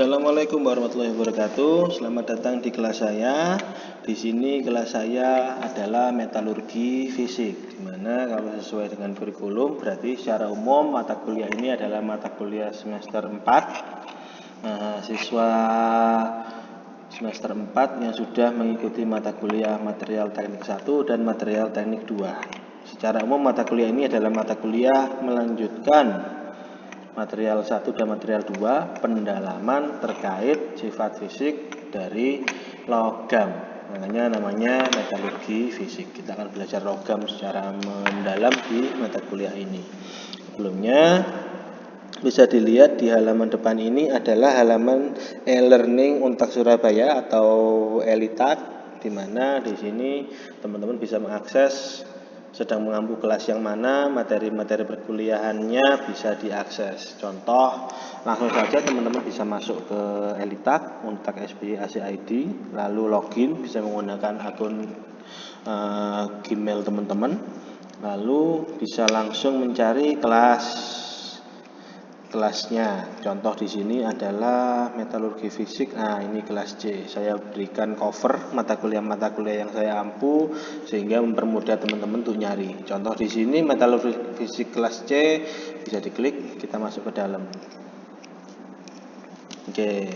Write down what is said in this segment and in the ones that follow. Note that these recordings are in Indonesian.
Assalamualaikum warahmatullahi wabarakatuh. Selamat datang di kelas saya. Di sini kelas saya adalah metalurgi fisik. Dimana kalau sesuai dengan kurikulum berarti secara umum mata kuliah ini adalah mata kuliah semester 4. Siswa semester 4 yang sudah mengikuti mata kuliah material teknik 1 dan material teknik 2. Secara umum mata kuliah ini adalah mata kuliah melanjutkan material 1 dan material 2 pendalaman terkait sifat fisik dari logam. Makanya namanya metalurgi fisik. Kita akan belajar logam secara mendalam di mata kuliah ini. Sebelumnya bisa dilihat di halaman depan ini adalah halaman e-learning Untak Surabaya atau Elitak, di mana di sini teman-teman bisa mengakses sedang mengampu kelas yang mana, materi-materi perkuliahannya bisa diakses. Contoh, langsung saja teman-teman bisa masuk ke Elitak, Untak SBY ACID, lalu login, bisa menggunakan akun Gmail teman-teman, lalu bisa langsung mencari kelasnya. Contoh di sini adalah metalurgi fisik. Nah, ini kelas C. Saya berikan cover mata kuliah yang saya ampu sehingga mempermudah teman-teman untuk nyari. Contoh di sini metalurgi fisik kelas C, bisa diklik, kita masuk ke dalam. Oke.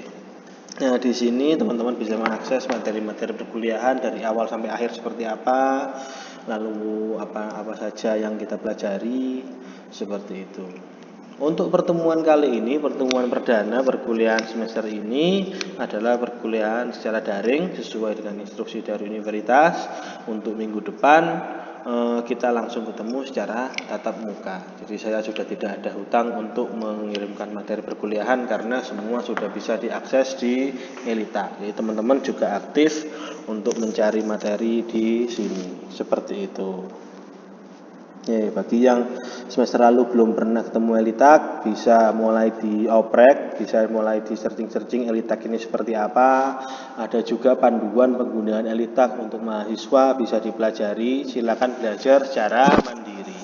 Nah, di sini teman-teman bisa mengakses materi-materi perkuliahan dari awal sampai akhir seperti apa, lalu apa saja yang kita pelajari, seperti itu. Untuk pertemuan kali ini, pertemuan perdana perkuliahan semester ini adalah perkuliahan secara daring sesuai dengan instruksi dari universitas. Untuk minggu depan kita langsung ketemu secara tatap muka. Jadi saya sudah tidak ada hutang untuk mengirimkan materi perkuliahan karena semua sudah bisa diakses di Elita. Jadi teman-teman juga aktif untuk mencari materi di sini. Seperti itu. Bagi yang semester lalu belum pernah ketemu Elitak, bisa mulai dioprek, bisa mulai di searching Elitak ini seperti apa. Ada juga panduan penggunaan Elitak untuk mahasiswa, bisa dipelajari. Silakan belajar secara mandiri.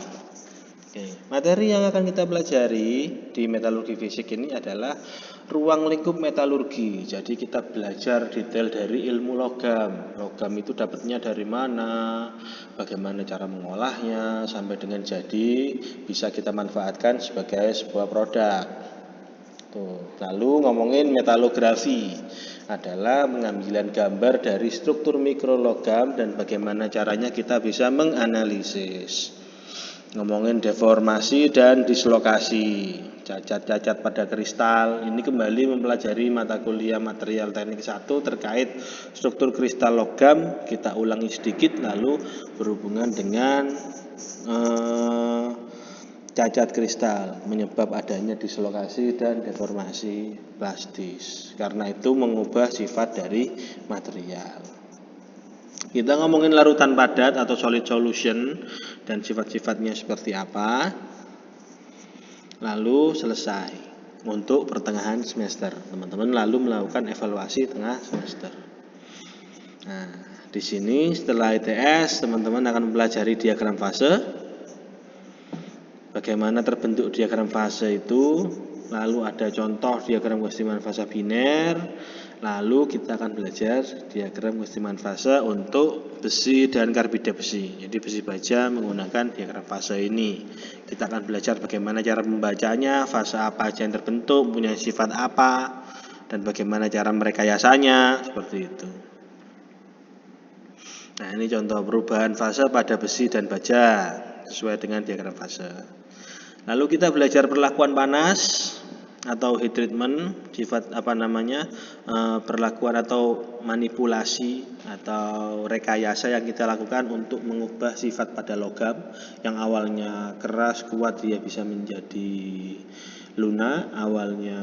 Materi yang akan kita pelajari di metalurgi fisik ini adalah ruang lingkup metalurgi. Jadi kita belajar detail dari ilmu logam. Logam itu dapatnya dari mana, bagaimana cara mengolahnya, sampai dengan jadi bisa kita manfaatkan sebagai sebuah produk. Lalu ngomongin metalografi adalah pengambilan gambar dari struktur mikrologam dan bagaimana caranya kita bisa menganalisis. Ngomongin deformasi dan dislokasi, cacat-cacat pada kristal. Ini kembali mempelajari mata kuliah material teknik 1 terkait struktur kristal logam. Kita ulangi sedikit lalu berhubungan dengan cacat kristal menyebab adanya dislokasi dan deformasi plastis. Karena itu mengubah sifat dari material. Kita ngomongin larutan padat atau solid solution dan sifat-sifatnya seperti apa. Lalu selesai untuk pertengahan semester. Teman-teman lalu melakukan evaluasi tengah semester. Nah, di sini setelah ITS teman-teman akan mempelajari diagram fase. Bagaimana terbentuk diagram fase itu. Lalu ada contoh diagram keseimbangan fase biner. Lalu kita akan belajar diagram keseimbangan fase untuk besi dan karbida besi. Jadi besi baja menggunakan diagram fase ini. Kita akan belajar bagaimana cara membacanya, fase apa aja yang terbentuk, punya sifat apa, dan bagaimana cara merekayasanya, seperti itu. Nah, ini contoh perubahan fase pada besi dan baja sesuai dengan diagram fase. Lalu kita belajar perlakuan panas atau heat treatment, sifat perlakuan atau manipulasi atau rekayasa yang kita lakukan untuk mengubah sifat pada logam yang awalnya keras kuat dia bisa menjadi lunak, awalnya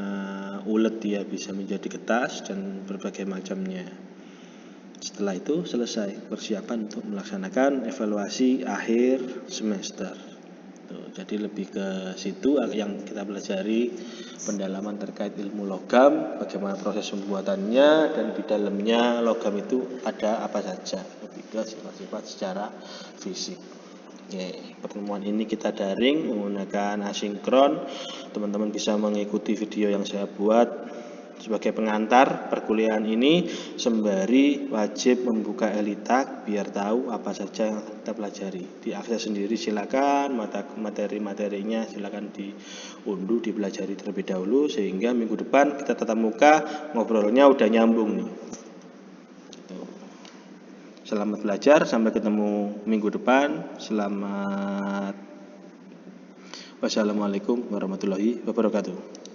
ulet dia bisa menjadi getas dan berbagai macamnya. Setelah itu selesai persiapan untuk melaksanakan evaluasi akhir semester. Jadi lebih ke situ yang kita pelajari, pendalaman terkait ilmu logam, bagaimana proses pembuatannya, dan di dalamnya logam itu ada apa saja, lebih ke sifat-sifat secara fisik. Pertemuan ini kita daring menggunakan asinkron. Teman-teman bisa mengikuti video yang saya buat sebagai pengantar perkuliahan ini, sembari wajib membuka e-litak biar tahu apa saja yang kita pelajari. Diakses sendiri silakan, materi-materinya silakan diunduh, dipelajari terlebih dahulu, sehingga minggu depan kita tatap muka ngobrolnya udah nyambung nih. Selamat belajar, sampai ketemu minggu depan. Selamat. Wassalamualaikum warahmatullahi wabarakatuh.